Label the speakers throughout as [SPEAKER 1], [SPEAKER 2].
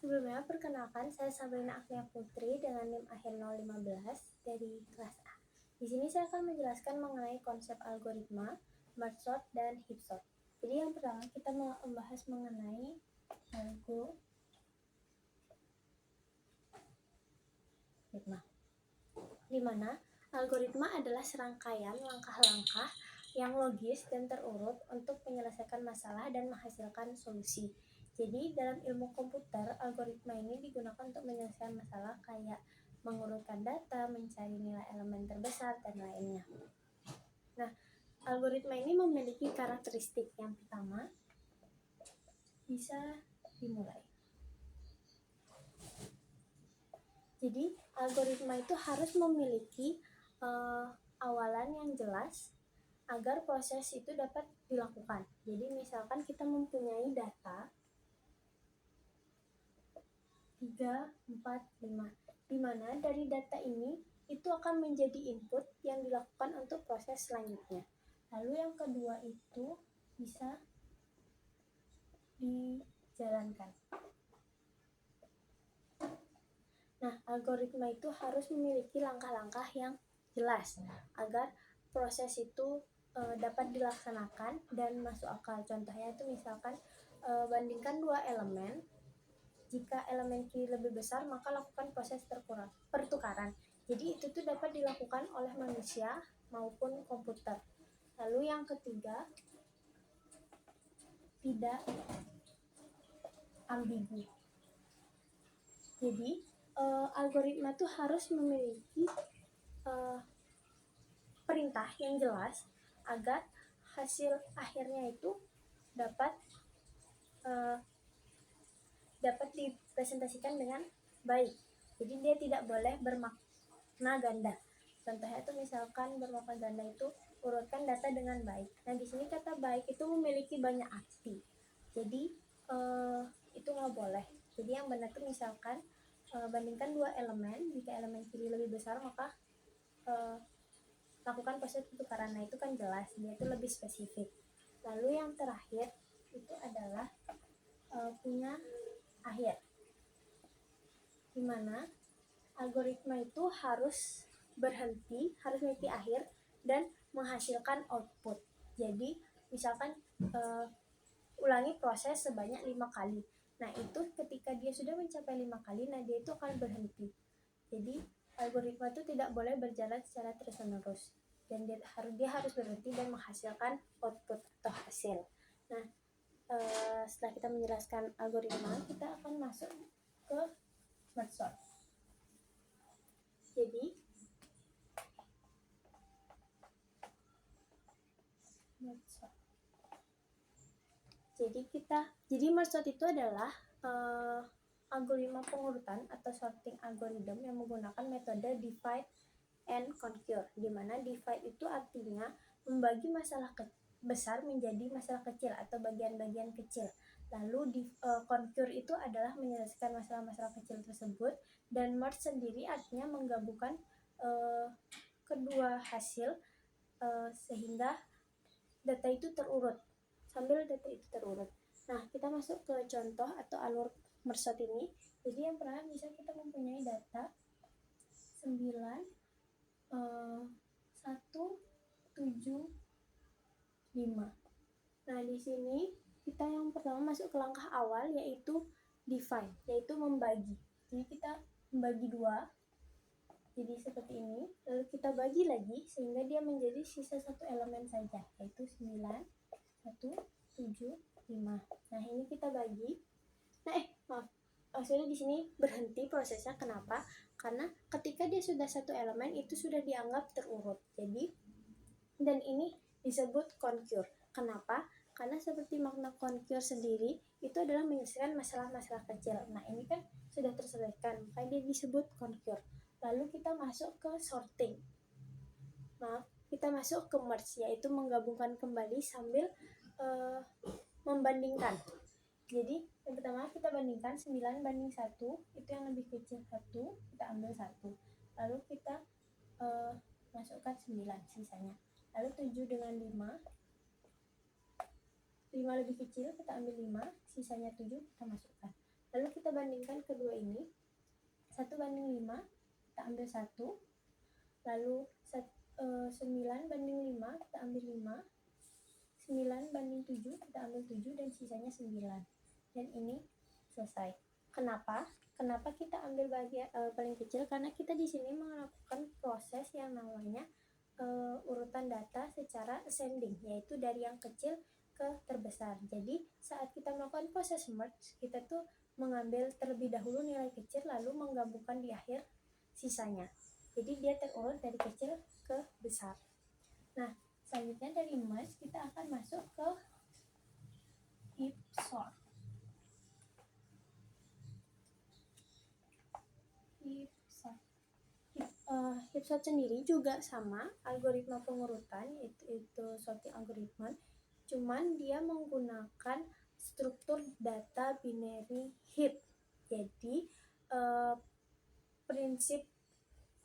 [SPEAKER 1] Sebelumnya, perkenalkan, saya Sabrina Agnia Putri dengan NIM akhir 015 dari kelas A. Di sini saya akan menjelaskan mengenai konsep algoritma, merge sort, dan heap sort. Jadi yang pertama kita membahas mengenai algoritma, di mana algoritma adalah serangkaian langkah-langkah yang logis dan terurut untuk menyelesaikan masalah dan menghasilkan solusi. Jadi dalam ilmu komputer, algoritma ini digunakan untuk menyelesaikan masalah kayak mengurutkan data, mencari nilai elemen terbesar, dan lainnya. Nah, algoritma ini memiliki karakteristik. Yang pertama, bisa dimulai. Jadi, algoritma itu harus memiliki awalan yang jelas agar proses itu dapat dilakukan. Jadi, misalkan kita mempunyai data 3, 4, 5, di mana dari data ini itu akan menjadi input yang dilakukan untuk proses selanjutnya. Lalu yang kedua itu bisa dijalankan. Nah, algoritma itu harus memiliki langkah-langkah yang jelas agar proses itu dapat dilaksanakan dan masuk akal. Contohnya itu misalkan bandingkan dua elemen. Jika elemen kiri lebih besar, maka lakukan proses pertukaran. Jadi itu tuh dapat dilakukan oleh manusia maupun komputer. Lalu yang ketiga, tidak ambigu. Jadi algoritma tuh harus memiliki perintah yang jelas agar hasil akhirnya itu dapat dipresentasikan dengan baik. Jadi dia tidak boleh bermakna ganda. Contohnya itu misalkan bermakna ganda itu urutkan data dengan baik. Nah di sini kata baik itu memiliki banyak arti. Jadi itu nggak boleh. Jadi yang benar itu misalkan bandingkan dua elemen. Jika elemen kiri lebih besar maka lakukan proses pertukaran. Nah itu kan jelas, dia itu lebih spesifik. Lalu yang terakhir itu adalah punya akhir, dimana algoritma itu harus berhenti, harus memiliki akhir dan menghasilkan output. Jadi misalkan ulangi proses sebanyak 5 kali. Nah itu ketika dia sudah mencapai 5 kali, nah dia itu akan berhenti. Jadi algoritma itu tidak boleh berjalan secara terus-menerus dan dia harus berhenti dan menghasilkan output atau hasil. Nah setelah kita menjelaskan algoritma, kita akan masuk ke merge sort. Jadi merge sort itu adalah algoritma pengurutan atau sorting algorithm yang menggunakan metode divide and conquer, di mana divide itu artinya membagi masalah besar menjadi masalah kecil atau bagian-bagian kecil. Lalu conquer itu adalah menyelesaikan masalah-masalah kecil tersebut, dan merge sendiri artinya menggabungkan kedua hasil sehingga data itu terurut. Nah, kita masuk ke contoh atau alur merge sort ini. Jadi yang pertama bisa kita mempunyai data 9, 1, 7, 5. Nah, di sini kita yang pertama masuk ke langkah awal yaitu divide, yaitu membagi. Jadi kita membagi dua. Jadi seperti ini. Lalu kita bagi lagi sehingga dia menjadi sisa satu elemen saja, yaitu 9, 1, 7, 5. Nah, ini kita bagi. Maksudnya di sini berhenti prosesnya. Kenapa? Karena ketika dia sudah satu elemen itu sudah dianggap terurut. Jadi dan ini disebut conquer. Kenapa? Karena seperti makna conquer sendiri itu adalah menyelesaikan masalah-masalah kecil. Nah, ini kan sudah terselesaikan, makanya dia disebut conquer. Lalu kita masuk ke sorting. Kita masuk ke merge, yaitu menggabungkan kembali sambil membandingkan. Jadi yang pertama kita bandingkan 9 banding 1, itu yang lebih kecil 1, kita ambil 1. Lalu kita masukkan 9 sisanya. Lalu 7 dengan 5 lebih kecil, kita ambil 5, sisanya 7 kita masukkan. Lalu kita bandingkan kedua ini, 1:5, kita ambil 1, lalu 9:5, kita ambil 5, 9:7, kita ambil 7, dan sisanya 9. Dan ini selesai. Kenapa kita ambil bagian paling kecil? Karena kita di sini melakukan proses yang namanya urutan data secara ascending, yaitu dari yang kecil ke terbesar. Jadi saat kita melakukan proses merge, kita tuh mengambil terlebih dahulu nilai kecil lalu menggabungkan di akhir sisanya. Jadi dia terurut dari kecil ke besar. Nah, selanjutnya dari merge kita akan masuk ke heap sort. Heap sort sendiri juga sama algoritma pengurutan, itu sorting algoritma, cuman dia menggunakan struktur data binary heap. Jadi prinsip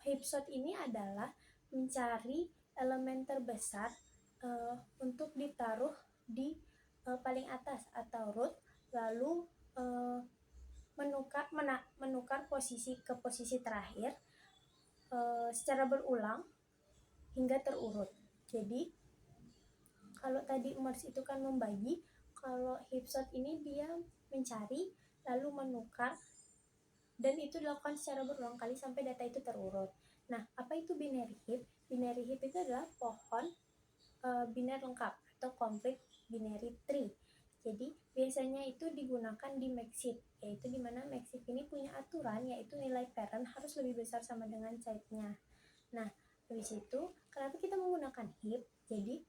[SPEAKER 1] heap sort ini adalah mencari elemen terbesar untuk ditaruh di paling atas atau root, lalu menukar posisi ke posisi terakhir secara berulang hingga terurut. Jadi kalau tadi merge itu kan membagi, kalau heap sort ini dia mencari lalu menukar, dan itu dilakukan secara berulang kali sampai data itu terurut. Nah, apa itu binary heap? Binary heap itu adalah pohon biner lengkap atau complete binary tree. Jadi biasanya itu digunakan di Maxheap, yaitu dimana Maxheap ini punya aturan, yaitu nilai parent harus lebih besar sama dengan child-nya. Nah, dari situ kenapa kita menggunakan heap? Jadi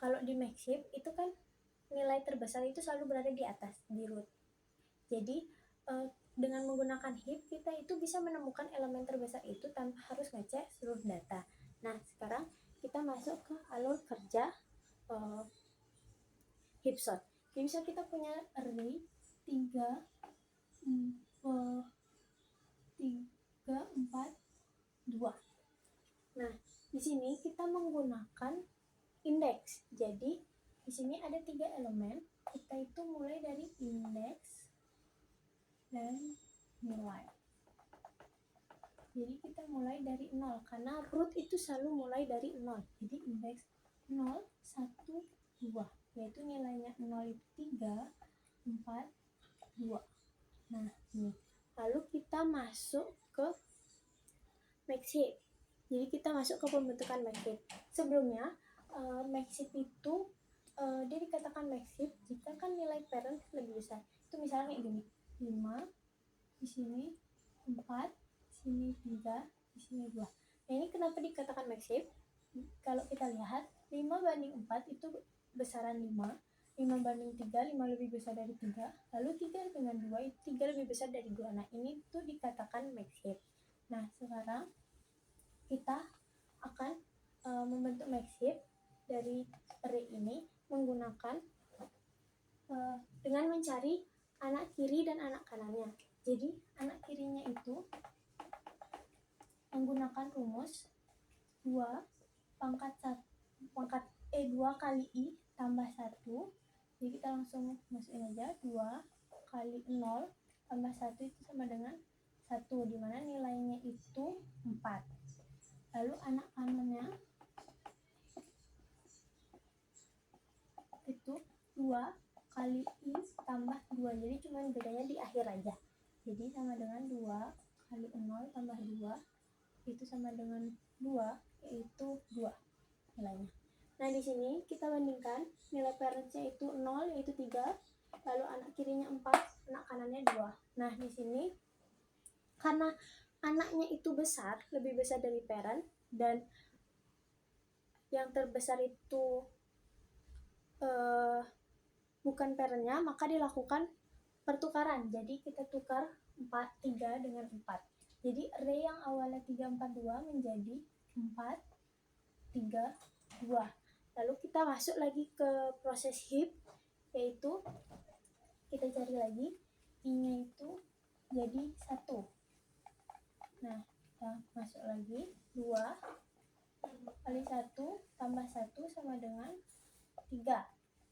[SPEAKER 1] kalau di Maxheap itu kan nilai terbesar itu selalu berada di atas, di root. Jadi dengan menggunakan heap kita itu bisa menemukan elemen terbesar itu tanpa harus ngecek seluruh data. Nah, sekarang kita masuk ke alur kerja heap sort. Jadi bisa kita punya array 3, 4, 2. Nah, di sini kita menggunakan indeks. Jadi di sini ada 3 elemen. Kita itu mulai dari indeks dan nilai. Jadi kita mulai dari 0 karena root itu selalu mulai dari 0. Jadi indeks 0, 1, 2, yaitu nilainya 0 itu 3, 4, 2. Nah, ini. Lalu kita masuk ke Maxheap. Jadi kita masuk ke pembentukan Maxheap. Sebelumnya Maxheap itu dia dikatakan Maxheap jika kan nilai parent lebih besar. Itu misalnya kayak gini, 5, di sini 4, di sini 3, di sini 2. Nah, ini kenapa dikatakan Maxheap? Kalau kita lihat 5:4 itu besaran 5, 5:3, 5 lebih besar dari 3, lalu 3 dengan 2 itu 3 lebih besar dari 2. Nah, ini tuh dikatakan Maxheap. Nah, sekarang kita akan membentuk Maxheap dari array ini menggunakan dengan mencari anak kiri dan anak kanannya. Jadi anak kirinya itu menggunakan rumus 2 kali i tambah 1. Jadi kita langsung masukin aja 2 kali 0 tambah 1 itu sama dengan 1, dimana nilainya itu 4. Lalu anak kanannya itu 2 kali i tambah 2, jadi cuma bedanya di akhir aja. Jadi sama dengan 2 kali 0 tambah 2 itu sama dengan 2, yaitu 2 nilainya. Nah, di sini kita bandingkan nilai parentnya itu 0, yaitu 3, lalu anak kirinya 4, anak kanannya 2. Nah, di sini karena anaknya itu besar, lebih besar dari parent, dan yang terbesar itu bukan parentnya, maka dilakukan pertukaran. Jadi kita tukar 3 dengan 4. Jadi array yang awalnya 3, 4, 2 menjadi 4, 3, 2. Lalu kita masuk lagi ke proses heap, yaitu kita cari lagi i-nya itu jadi 1. Nah, kita masuk lagi 2 kali 1 tambah 1 sama dengan 3.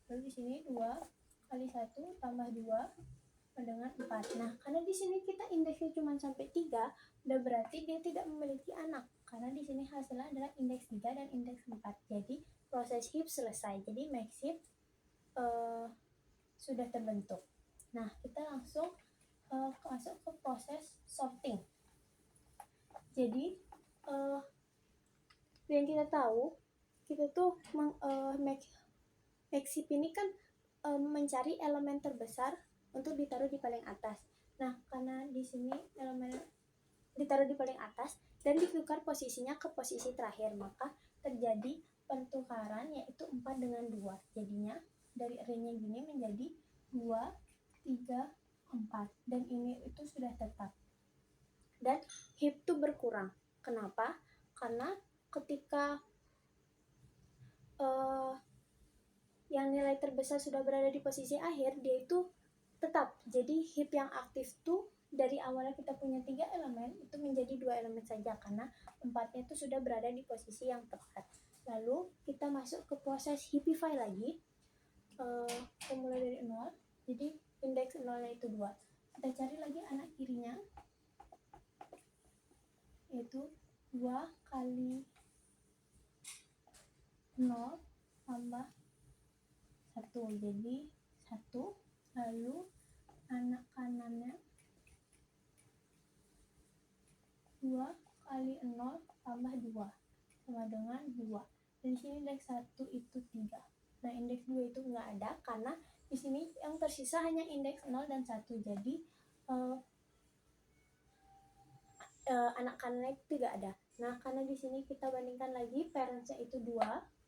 [SPEAKER 1] Lalu di sini 2 kali 1 tambah 2 dengan 4. Nah, karena di sini kita indeksnya cuma sampai 3, udah berarti dia tidak memiliki anak. Karena di sini hasilnya adalah indeks 3 dan indeks 4. Jadi, proses heap selesai. Jadi, max heap sudah terbentuk. Nah, kita langsung masuk ke proses sorting. Jadi, yang kita tahu, kita tuh max heap ini kan mencari elemen terbesar untuk ditaruh di paling atas. Nah, karena di sini elemen ditaruh di paling atas dan ditukar posisinya ke posisi terakhir, maka terjadi pertukaran yaitu 4 dengan 2. Jadinya dari array-nya gini menjadi 2, 3, 4. Dan ini itu sudah tetap. Dan heap itu berkurang. Kenapa? Karena ketika yang nilai terbesar sudah berada di posisi akhir, dia itu tetap. Jadi heap yang aktif tuh dari awalnya kita punya 3 elemen itu menjadi 2 elemen saja karena 4-nya itu sudah berada di posisi yang tepat. Lalu kita masuk ke proses heapify lagi. Kita mulai dari 0. Jadi indeks 0-nya itu 2. Kita cari lagi anak kirinya, yaitu 2 kali 0 tambah 1. Jadi 1. Lalu anak kanannya 2 kali 0 tambah 2 sama dengan 2. Dan di sini indeks 1 itu 3. Nah, indeks 2 itu nggak ada karena di sini yang tersisa hanya indeks 0 dan 1. Jadi anak kanannya itu tidak ada. Nah, karena di sini kita bandingkan lagi parentsnya itu 2,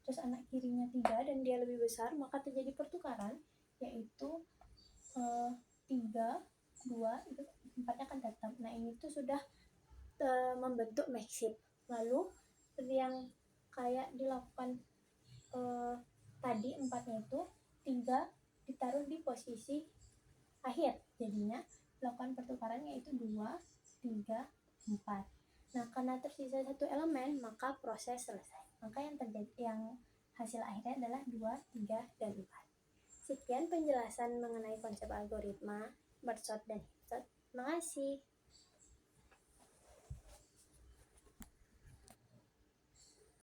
[SPEAKER 1] terus anak kirinya 3 dan dia lebih besar, maka terjadi pertukaran yaitu 3, 2, itu 4-nya akan tetap. Nah, ini tuh sudah membentuk max heap. Lalu yang kayak dilakukan tadi 4-nya itu 3 ditaruh di posisi akhir. Jadinya dilakukan pertukaran yaitu 2, 3, 4. Nah, karena tersisa satu elemen, maka proses selesai. Maka yang terjadi, yang hasil akhirnya adalah 2, 3, dan 4. Sekian penjelasan mengenai konsep algoritma, merge sort, dan heap sort. Terima kasih.